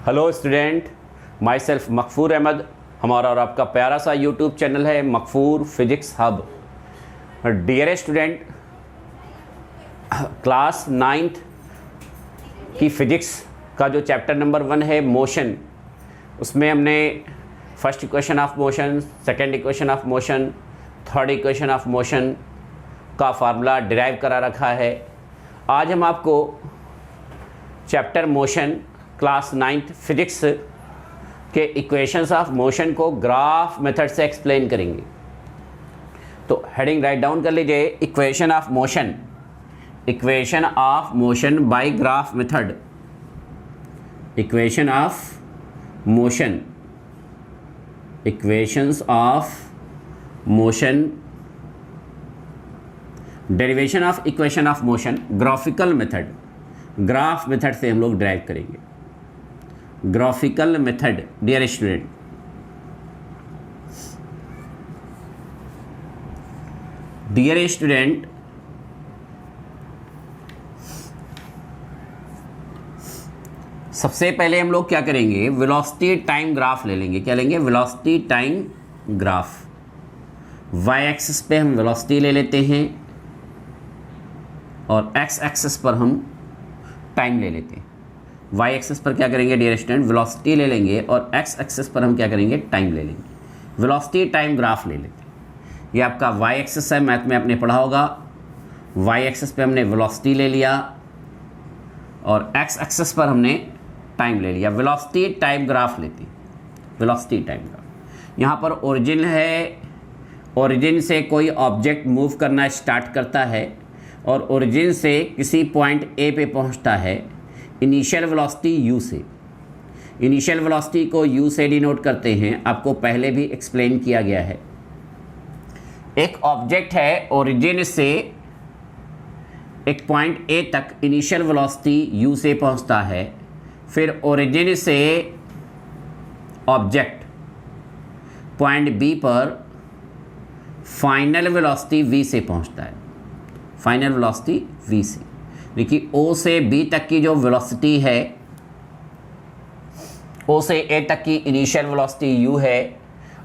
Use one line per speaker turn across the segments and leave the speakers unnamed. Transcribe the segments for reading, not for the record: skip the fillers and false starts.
Hello student, my self Makfoor Ahmad. हमारा और आपका प्यारा सा यूट्यूब चैनल है Makfoor physics hub. Dear student, class 9th की फ़िज़िक्स का जो चैप्टर नंबर 1 है मोशन, उसमें हमने first equation of motion, second equation of motion, third equation of motion का फार्मूला डिराइव करा रखा है। आज हम आपको chapter motion class 9th physics के इक्वेशंस ऑफ मोशन को ग्राफ मेथड से एक्सप्लेन करेंगे। तो हेडिंग राइट डाउन कर लीजिए, equation of motion, equation of motion by graph method, equation of motion, equations of motion, derivation of equation of motion, graphical method, graph method से हम लोग derive करेंगे। Graphical method dear student, dear student, सबसे पहले हम लोग क्या करेंगे, वेलोसिटी टाइम ग्राफ ले लेंगे। क्या लेंगे? Velocity time graph. Y axis पे हम वेलोसिटी ले लेते हैं और एक्स एक्सिस पर हम टाइम ले लेते हैं। वाई एक्सिस पर क्या करेंगे डियर स्टूडेंट, वेलोसिटी ले लेंगे और एक्स एक्सिस पर हम क्या करेंगे, टाइम ले लेंगे। वेलोसिटी टाइम ग्राफ ले लेते हैं। ये आपका वाई एक्सिस है, मैथ में आपने पढ़ा होगा। वाई एक्सिस पे हमने वेलोसिटी ले लिया और एक्स एक्सिस पर हमने टाइम ले लिया। वेलोसिटी टाइम ग्राफ लेते हैं, वेलोसिटी टाइम ग्राफ। यहाँ पर ओरिजिन है, ओरिजिन से कोई ऑब्जेक्ट मूव करना स्टार्ट करता है और ओरिजिन से किसी पॉइंट ए पे पहुँचता है इनिशियल वेलोसिटी u से। इनिशियल वेलोसिटी को u से डिनोट करते हैं, आपको पहले भी एक्सप्लेन किया गया है। एक ऑब्जेक्ट है, ओरिजिन से एक पॉइंट a तक इनिशियल वेलोसिटी u से पहुंचता है, फिर ओरिजिन से ऑब्जेक्ट पॉइंट b पर फाइनल वेलोसिटी v से पहुंचता है। फाइनल वेलोसिटी v से, देखिए o से b तक की जो वेलोसिटी है, o से a तक की इनिशियल वेलोसिटी u है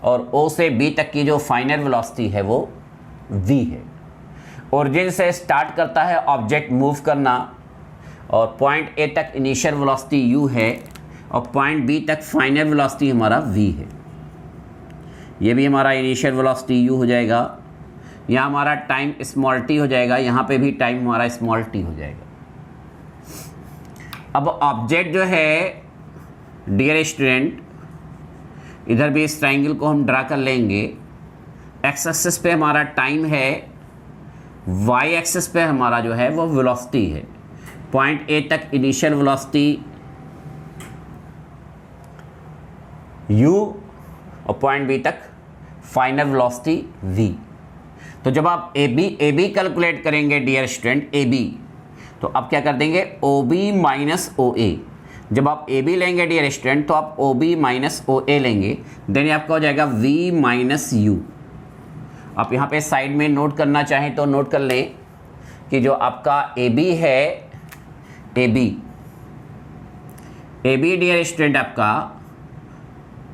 और o से b तक की जो फाइनल वेलोसिटी है वो v है। ओरिजिन से स्टार्ट करता है ऑब्जेक्ट मूव करना और पॉइंट a तक इनिशियल वेलोसिटी u है और पॉइंट b तक फाइनल वेलोसिटी हमारा v है। ये भी हमारा इनिशियल वेलोसिटी u हो जाएगा। यहाँ हमारा टाइम स्मॉल t हो जाएगा, यहाँ पे भी टाइम हमारा स्मॉल t हो जाएगा। अब ऑब्जेक्ट जो है डियर स्टूडेंट, इधर भी इस ट्राइंगल को हम ड्रा कर लेंगे। एक्स एक्सिस पे हमारा टाइम है, वाई एक्सिस पे हमारा जो है वो वेलोसिटी है। पॉइंट ए तक इनिशियल वेलोसिटी u और पॉइंट बी तक फाइनल वेलोसिटी v। तो जब आप ए बी कैलकुलेट करेंगे डियर स्टूडेंट, ए बी, तो आप क्या कर देंगे, ओ बी माइनस ओ ए। जब आप ए बी लेंगे डियर स्टूडेंट तो आप ओ बी माइनस ओ ए लेंगे, देन आपका हो जाएगा वी माइनस यू। आप यहाँ पे साइड में नोट करना चाहें तो नोट कर लें कि जो आपका ए बी है, ए बी डियर स्टूडेंट आपका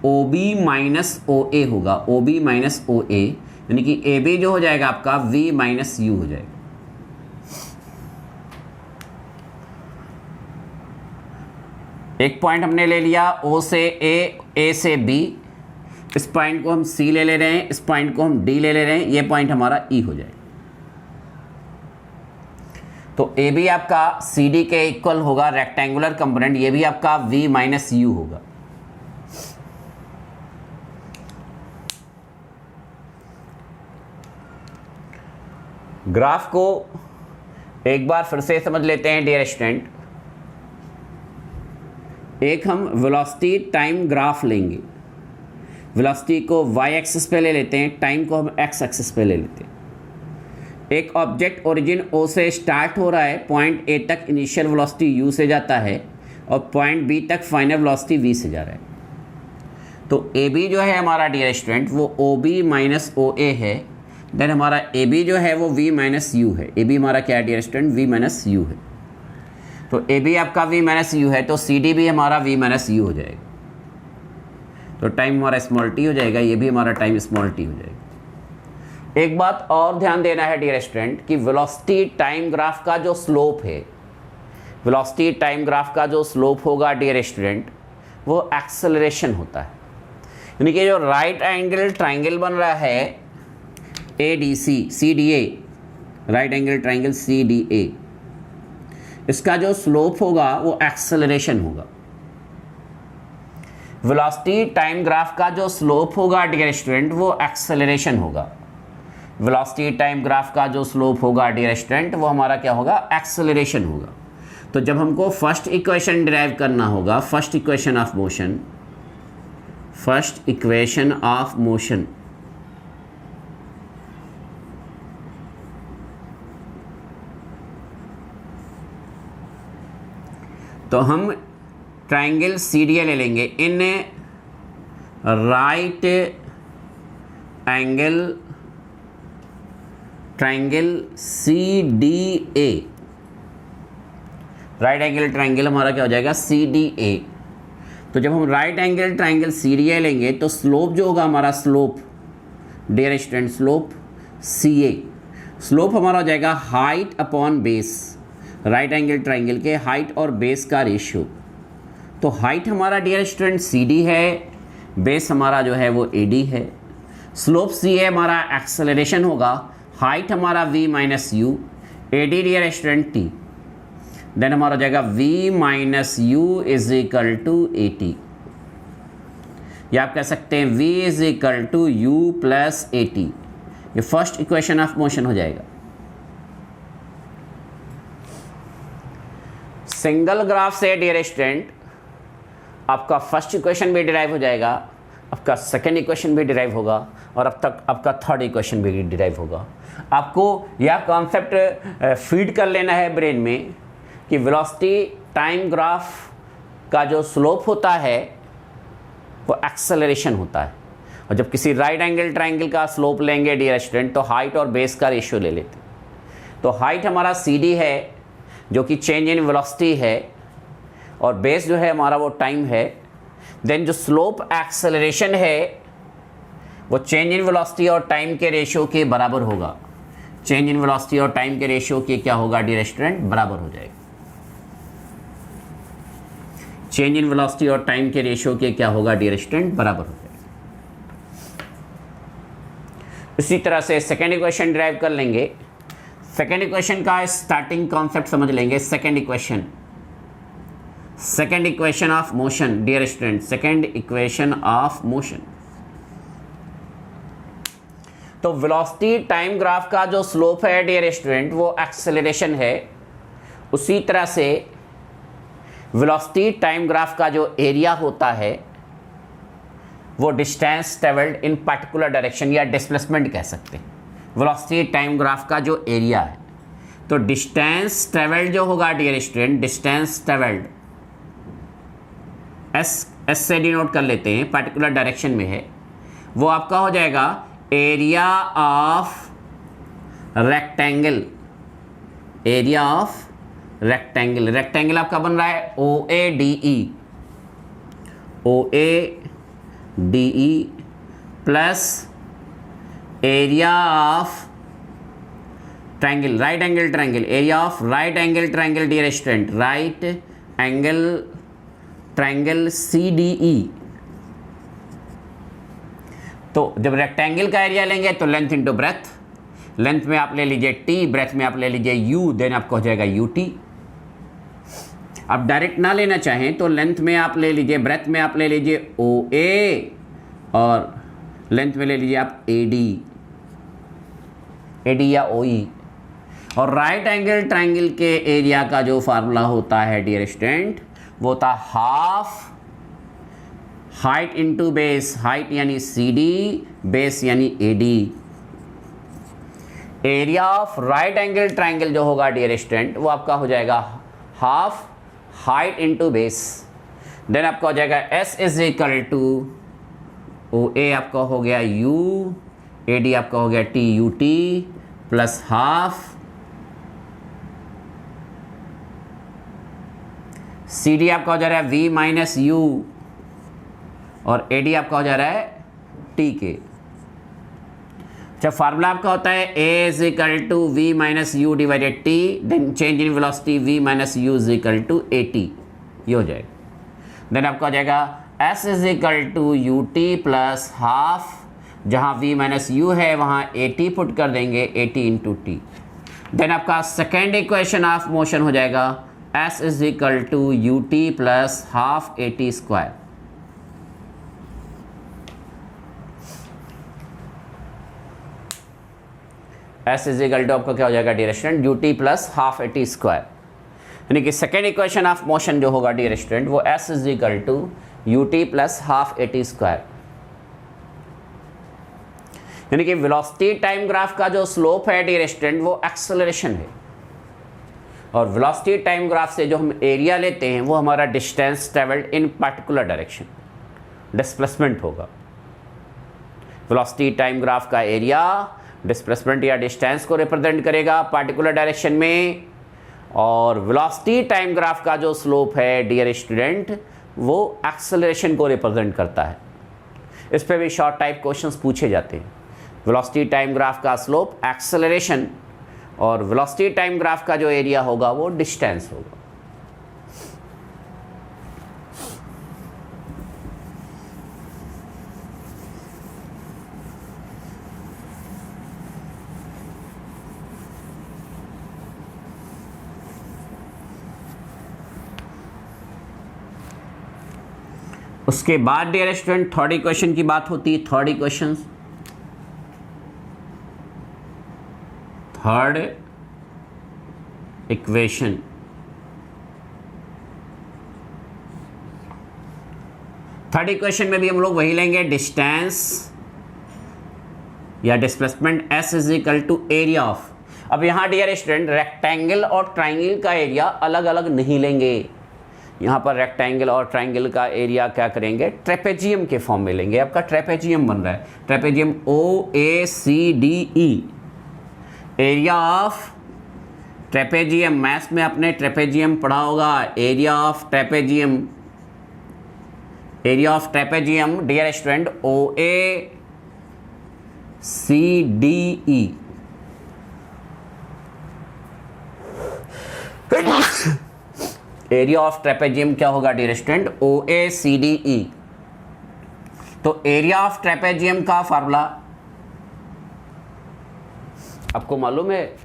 ओ बी माइनस ओ ए होगा, ओ बी माइनस ओ ए, यानी कि ए बी जो हो जाएगा आपका v माइनस यू हो जाएगा। एक पॉइंट हमने ले लिया o से a से b, इस पॉइंट को हम c ले ले रहे हैं, इस पॉइंट को हम d ले ले रहे हैं, ये पॉइंट हमारा e हो जाएगा। तो ए बी आपका सी डी के इक्वल होगा, रेक्टेंगुलर कंपोनेंट, ये भी आपका v माइनस यू होगा। ग्राफ को एक बार फिर से समझ लेते हैं डियर स्टूडेंट। एक हम वेलोसिटी टाइम ग्राफ लेंगे, वेलोसिटी को y एक्सिस पे ले लेते हैं, टाइम को हम x एक्सिस पे ले लेते हैं। एक ऑब्जेक्ट ओरिजिन o से स्टार्ट हो रहा है, पॉइंट a तक इनिशियल वेलोसिटी u से जाता है और पॉइंट b तक फाइनल वेलोसिटी v से जा रहा है। तो ए बी जो है हमारा डियर स्टूडेंट वो ओ बी माइनस ओ ए है, देन हमारा ए बी जो है वो v माइनस यू है। ए बी हमारा क्या है dear student, v minus u है। तो ए बी आपका v माइनस यू है, तो सी डी भी हमारा v माइनस यू हो जाएगा। तो टाइम हमारा स्मॉल टी हो जाएगा, ये भी हमारा टाइम स्मॉल टी हो जाएगा। एक बात और ध्यान देना है डियर स्टूडेंट कि वेलोसिटी टाइम ग्राफ का जो स्लोप है, वेलोसिटी टाइम ग्राफ का जो स्लोप होगा डियर स्टूडेंट, वो एक्सेलरेशन होता है। यानी कि जो राइट एंगल ट्राइंगल बन रहा है A D C, C D A, right angle triangle C D A, इसका जो स्लोप होगा वो एक्सेलरेशन होगा। वेलोसिटी टाइम ग्राफ का जो स्लोप होगा डियर स्टूडेंट, वो एक्सेलरेशन होगा। वेलोसिटी टाइम ग्राफ का जो स्लोप होगा डियर स्टूडेंट, वो हमारा क्या होगा, एक्सेलरेशन होगा। तो जब हमको फर्स्ट इक्वेशन डिराइव करना होगा, first equation of motion, first equation of motion, तो हम ट्राइंगल सीडीए ले लेंगे in right angle triangle C D A. Right angle triangle हमारा क्या हो जाएगा, सी डी ए। तो जब हम right angle triangle C D A लेंगे तो स्लोप जो होगा हमारा, slope dear student, slope C A, slope हमारा हो जाएगा height upon base. Right angle triangle के हाइट और बेस का रेशियो, तो हाइट हमारा डियर स्टूडेंट सी डी है, बेस हमारा जो है वो ए डी है। स्लोप सी ए हमारा एक्सेलरेशन होगा, हाइट हमारा v minus u, A D dear student t, then हमारा हो जाएगा v minus u is equal to a t, या आप कह सकते हैं v is equal to u plus a t. ये फर्स्ट इक्वेशन ऑफ मोशन हो जाएगा। सिंगल ग्राफ से डियर स्टूडेंट आपका फर्स्ट इक्वेशन भी डिराइव हो जाएगा, आपका सेकेंड इक्वेशन भी डिराइव होगा, और अब तक आपका थर्ड इक्वेशन भी डिराइव होगा। आपको यह कॉन्सेप्ट फीड कर लेना है ब्रेन में कि वेलोसिटी टाइम ग्राफ का जो स्लोप होता है वो एक्सेलरेशन होता है, और जब किसी राइट एंगल ट्राइंगल का स्लोप लेंगे डियर स्टूडेंट, तो हाइट और बेस का रेशियो ले लेते हैं। तो हाइट हमारा सी डी है जो कि चेंज इन वेलोसिटी है, और बेस जो है हमारा वो टाइम है। देन जो स्लोप एक्सेलरेशन है वो चेंज इन वेलोसिटी और टाइम के रेशियो के बराबर होगा। चेंज इन वेलोसिटी और टाइम के रेशियो के क्या होगा डियर स्टूडेंट, बराबर हो जाएगा। चेंज इन वेलोसिटी और टाइम के रेशियो के क्या होगा डियर स्टूडेंट, बराबर हो जाएगा। इसी तरह से सेकेंड इक्वेशन डिराइव कर लेंगे। सेकेंड इक्वेशन का स्टार्टिंग कॉन्सेप्ट समझ लेंगे। Second equation, second equation of motion dear student, second equation of motion. तो वेलोसिटी टाइम ग्राफ का जो स्लोप है डियर स्टूडेंट वो एक्सेलरेशन है। उसी तरह से वेलोसिटी टाइम ग्राफ का जो एरिया होता है वो distance travelled in particular direction या डिस्प्लेसमेंट कह सकते हैं। वेलोसिटी टाइम ग्राफ का जो एरिया है, तो डिस्टेंस ट्रेवल्ड जो होगा dear student, distance travelled S से डिनोट कर लेते हैं, पर्टिकुलर डायरेक्शन में है, वो आपका हो जाएगा area of rectangle, area of rectangle. Rectangle आपका बन रहा है O A D E, O A D E plus area of triangle, right angle triangle, area of right angle triangle dear student, right angle triangle C D E. तो जब rectangle का area लेंगे तो length into breadth, length में आप ले लीजिए T, breath में आप ले लीजिए यू, देन आपको हो जाएगा यू टी। आप डायरेक्ट ना लेना चाहें तो लेंथ में आप ले लीजिए, ब्रेथ में आप ले लीजिए ओ ए, और लेंथ में ले लीजिए आप ए डी या ओ ई। और राइट एंगल ट्रायंगल के एरिया का जो फार्मूला होता है डियर स्टूडेंट, वो होता half height into base, height यानी सी डी, बेस यानी A D. Area of right angle triangle जो होगा डियर स्टूडेंट वो आपका हो जाएगा half height into base, then आपका हो जाएगा S is equal to O A आपका हो गया यू, ए डी आपका हो गया T U T plus half C D आपका हो जा रहा है v माइनस यू और ए डी आपका हो जा रहा है टी के। जब फार्मूला आपका होता है a is equal to v minus u divided t, then change in velocity v minus u is equal to a t, ये हो जाएगा। देन आपका हो जाएगा s is equal to u T plus half, जहाँ v माइनस यू है वहाँ a t put कर देंगे, a t into t. Then आपका सेकेंड इक्वेशन ऑफ मोशन हो जाएगा s is equal to u T plus half a t square. s is equal to आपका क्या हो जाएगा dear student, u T plus half a t square, यानी कि second equation of motion जो होगा डियर स्टूडेंट वो s is equal to u T plus half a t square. यानी कि वेलोसिटी टाइम ग्राफ का जो स्लोप है डियर स्टूडेंट वो एक्सेलरेशन है, और वेलोसिटी टाइम ग्राफ से जो हम एरिया लेते हैं वो हमारा distance travelled in particular direction, displacement होगा। वेलोसिटी टाइम ग्राफ का एरिया डिस्प्लेसमेंट या डिस्टेंस को रिप्रेजेंट करेगा पार्टिकुलर डायरेक्शन में, और वेलोसिटी टाइम ग्राफ का जो स्लोप है डियर स्टूडेंट वो एक्सेलरेशन को रिप्रेजेंट करता है। इस पे भी शॉर्ट टाइप क्वेश्चंस पूछे जाते हैं। वेलोसिटी टाइम ग्राफ का स्लोप एक्सेलरेशन और वेलोसिटी टाइम ग्राफ का जो एरिया होगा वो डिस्टेंस होगा। उसके बाद डियर स्टूडेंट थर्ड इक्वेशन की बात होती है। थर्ड इक्वेशन, थर्ड इक्वेशन में भी हम लोग वही लेंगे, डिस्टेंस या displacement s is equal to area of. अब यहाँ डियर स्टूडेंट रेक्टेंगल और ट्राइंगल का एरिया अलग अलग नहीं लेंगे। यहाँ पर रेक्टेंगल और ट्राइंगल का एरिया क्या करेंगे, ट्रेपेजियम के फॉर्म में लेंगे। आपका ट्रेपेजियम बन रहा है, trapezium OACDE, area of trapezium. Maths में आपने ट्रेपेजियम पढ़ा होगा, area of trapezium, area of trapezium dear student OACDE। Area of trapezium क्या होगा डियर स्टूडेंट, OACDE। तो एरिया ऑफ ट्रेपेजियम का फार्मूला आपको मालूम है,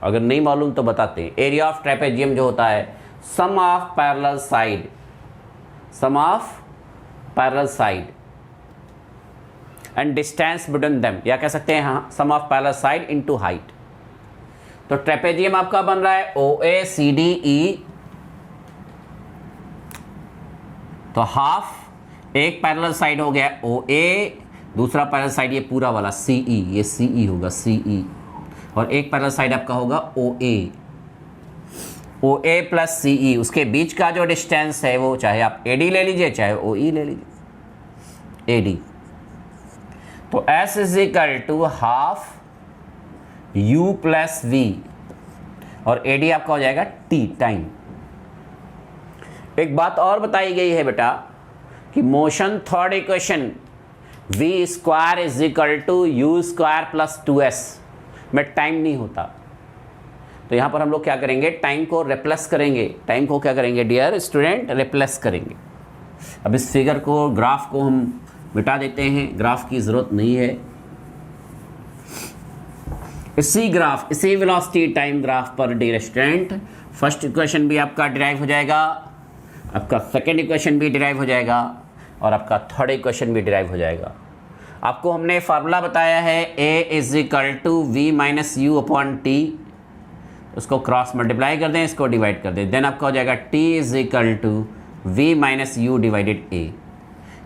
अगर नहीं मालूम तो बताते हैं। एरिया ऑफ ट्रेपेजियम जो होता है sum of parallel side, sum of parallel side and distance between them, या कह सकते हैं हाँ sum of parallel side into height. तो ट्रेपेजियम आपका बन रहा है OACDE, तो हाफ एक पैरेलल साइड हो गया OA, दूसरा पैरेलल साइड ये पूरा वाला CE, ये CE होगा CE, और एक पैरेलल साइड आपका होगा OA प्लस CE। उसके बीच का जो डिस्टेंस है वो चाहे आप AD ले लीजिए चाहे OE ले लीजिए, AD। तो S is equal to half U plus V, और AD आपका हो जाएगा T, टाइम। एक बात और बताई गई है बेटा कि motion third equation v square is equal to u square plus 2s में टाइम नहीं होता। तो यहाँ पर हम लोग क्या करेंगे, टाइम को रिप्लेस करेंगे। टाइम को क्या करेंगे डियर स्टूडेंट, रिप्लेस करेंगे। अब इस फिगर को, ग्राफ को हम मिटा देते हैं, ग्राफ की ज़रूरत नहीं है। इसी ग्राफ, इसी वेलोसिटी टाइम ग्राफ पर डियर स्टूडेंट फर्स्ट इक्वेशन भी आपका डिराइव हो जाएगा, आपका सेकेंड इक्वेशन भी डिराइव हो जाएगा, और आपका थर्ड इक्वेशन भी डिराइव हो जाएगा। आपको हमने फार्मूला बताया है A is equal to v minus u upon t, उसको क्रॉस मल्टीप्लाई कर दें, इसको डिवाइड कर दें, देन आपका हो जाएगा T is equal to v minus u divided A।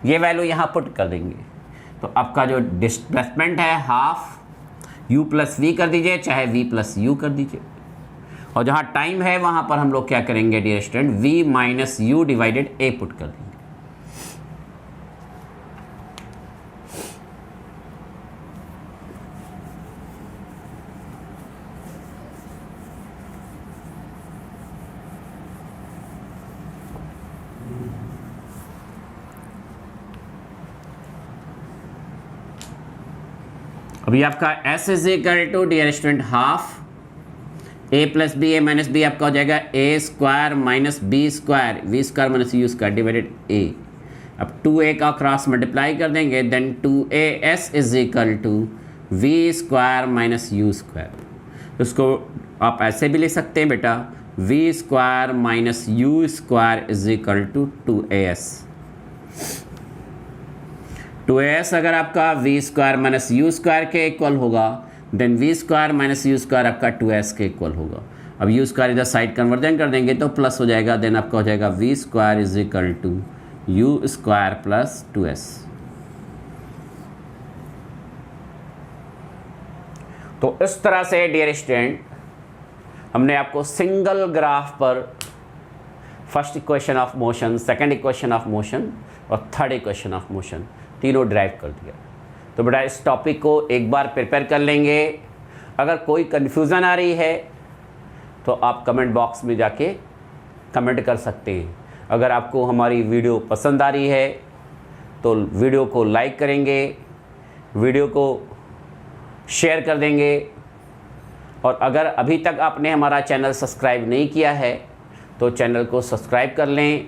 ये वैल्यू यहाँ पुट कर देंगे, तो आपका जो डिस्प्लेसमेंट है हाफ u प्लस वी कर दीजिए, चाहे v प्लस यू कर दीजिए, और जहाँ टाइम है वहाँ पर हम लोग क्या करेंगे dear student, v minus u divided A put कर देंगे। अभी आपका s is equal to dear student half a plus b a minus b आपका हो जाएगा a square minus b square v square minus u square divided a। अब 2a का cross multiply कर देंगे then 2as is equal to v square minus u square. उसको आप ऐसे भी लिख सकते हैं बेटा we square minus u square is equal to 2as। 2as अगर आपका v square minus u square के इक्वल होगा then v square minus u square आपका 2s के इक्वल होगा। अब यू स्क्वायर इधर साइड कन्वर्जन कर देंगे तो प्लस हो जाएगा देन आपका हो जाएगा v square is equal to u square plus 2s। तो इस तरह से डियर स्टूडेंट हमने आपको सिंगल ग्राफ पर first equation of motion, second equation of motion और थर्ड इक्वेशन ऑफ मोशन तीनों ड्राइव कर दिया। तो बेटा इस टॉपिक को एक बार प्रिपेयर कर लेंगे। अगर कोई कन्फ्यूज़न आ रही है तो आप कमेंट बॉक्स में जाके कमेंट कर सकते हैं। अगर आपको हमारी वीडियो पसंद आ रही है तो वीडियो को लाइक करेंगे, वीडियो को शेयर कर देंगे और अगर अभी तक आपने हमारा चैनल सब्सक्राइब नहीं किया है तो चैनल को सब्सक्राइब कर लें,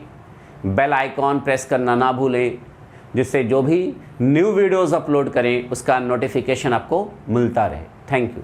बेल आइकॉन प्रेस करना ना भूलें, जिससे जो भी न्यू वीडियोज़ अपलोड करें उसका नोटिफिकेशन आपको मिलता रहे। Thank you.